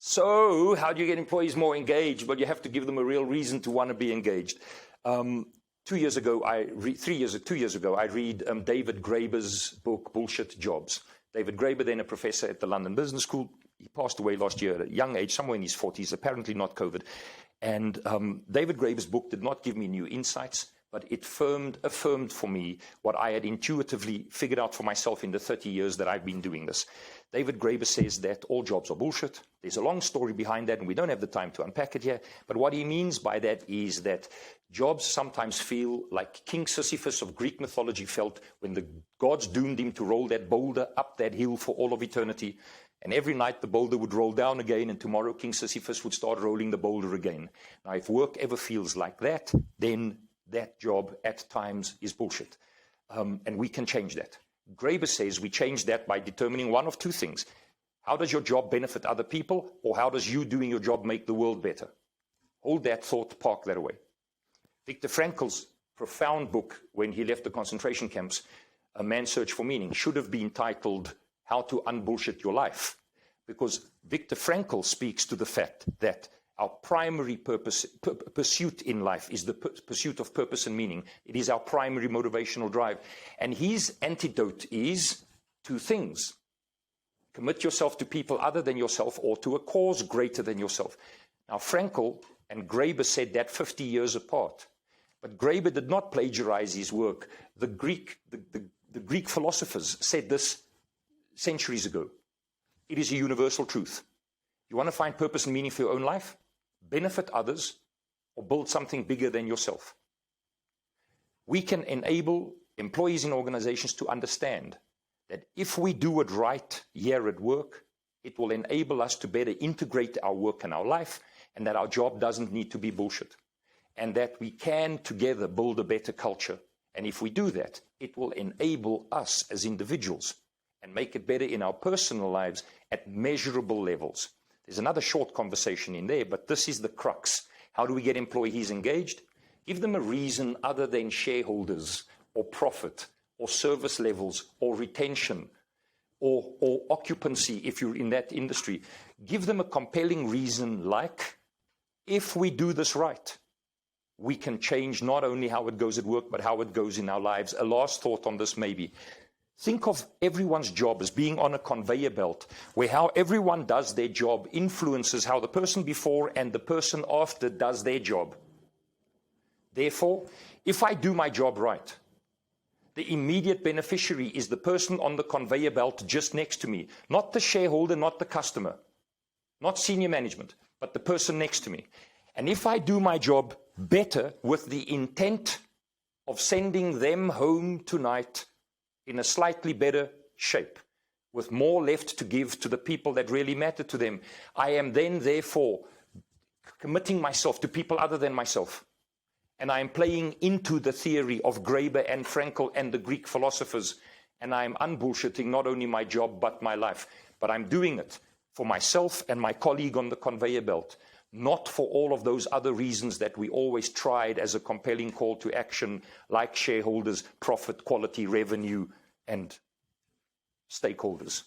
So how do you get employees more engaged? Well, you have to give them a real reason to want to be engaged. 2 years ago, 2 years ago, I read David Graeber's book, Bullshit Jobs. David Graeber, then a professor at the London Business School, he passed away last year at a young age, somewhere in his 40s, apparently not COVID. And David Graeber's book did not give me new insights, but it affirmed for me what I had intuitively figured out for myself in the 30 years that I've been doing this. David Graeber says that all jobs are bullshit. There's a long story behind that, and we don't have the time to unpack it here. But what he means by that is that jobs sometimes feel like King Sisyphus of Greek mythology felt when the gods doomed him to roll that boulder up that hill for all of eternity. And every night the boulder would roll down again, and tomorrow King Sisyphus would start rolling the boulder again. Now, if work ever feels like that, then that job at times is bullshit. And we can change that. Graeber says we change that by determining one of two things. How does your job benefit other people, or how does you doing your job make the world better? Hold that thought, park that away. Viktor Frankl's profound book, when he left the concentration camps, A Man's Search for Meaning, should have been titled How to Unbullshit Your Life, because Viktor Frankl speaks to the fact that our primary pursuit in life is the pursuit of purpose and meaning. It is our primary motivational drive. And his antidote is two things. Commit yourself to people other than yourself, or to a cause greater than yourself. Now, Frankl and Graeber said that 50 years apart. But Graeber did not plagiarize his work. The Greek philosophers said this centuries ago. It is a universal truth. You want to find purpose and meaning for your own life? Benefit others, or build something bigger than yourself. We can enable employees in organizations to understand that if we do it right here at work, it will enable us to better integrate our work and our life, and that our job doesn't need to be bullshit. And that we can together build a better culture. And if we do that, it will enable us as individuals and make it better in our personal lives at measurable levels. There's another short conversation in there, but this is the crux. How do we get employees engaged? Give them a reason other than shareholders or profit or service levels or retention or occupancy if you're in that industry. Give them a compelling reason like, if we do this right, we can change not only how it goes at work, but how it goes in our lives. A last thought on this maybe. Think of everyone's job as being on a conveyor belt, where how everyone does their job influences how the person before and the person after does their job. Therefore, if I do my job right, the immediate beneficiary is the person on the conveyor belt just next to me, not the shareholder, not the customer, not senior management, but the person next to me. And if I do my job better with the intent of sending them home tonight in a slightly better shape, with more left to give to the people that really matter to them, I am then therefore committing myself to people other than myself. And I am playing into the theory of Graeber and Frankl and the Greek philosophers, and I am unbullshitting not only my job but my life. But I'm doing it for myself and my colleague on the conveyor belt, not for all of those other reasons that we always tried as a compelling call to action, like shareholders, profit, quality, revenue, and stakeholders.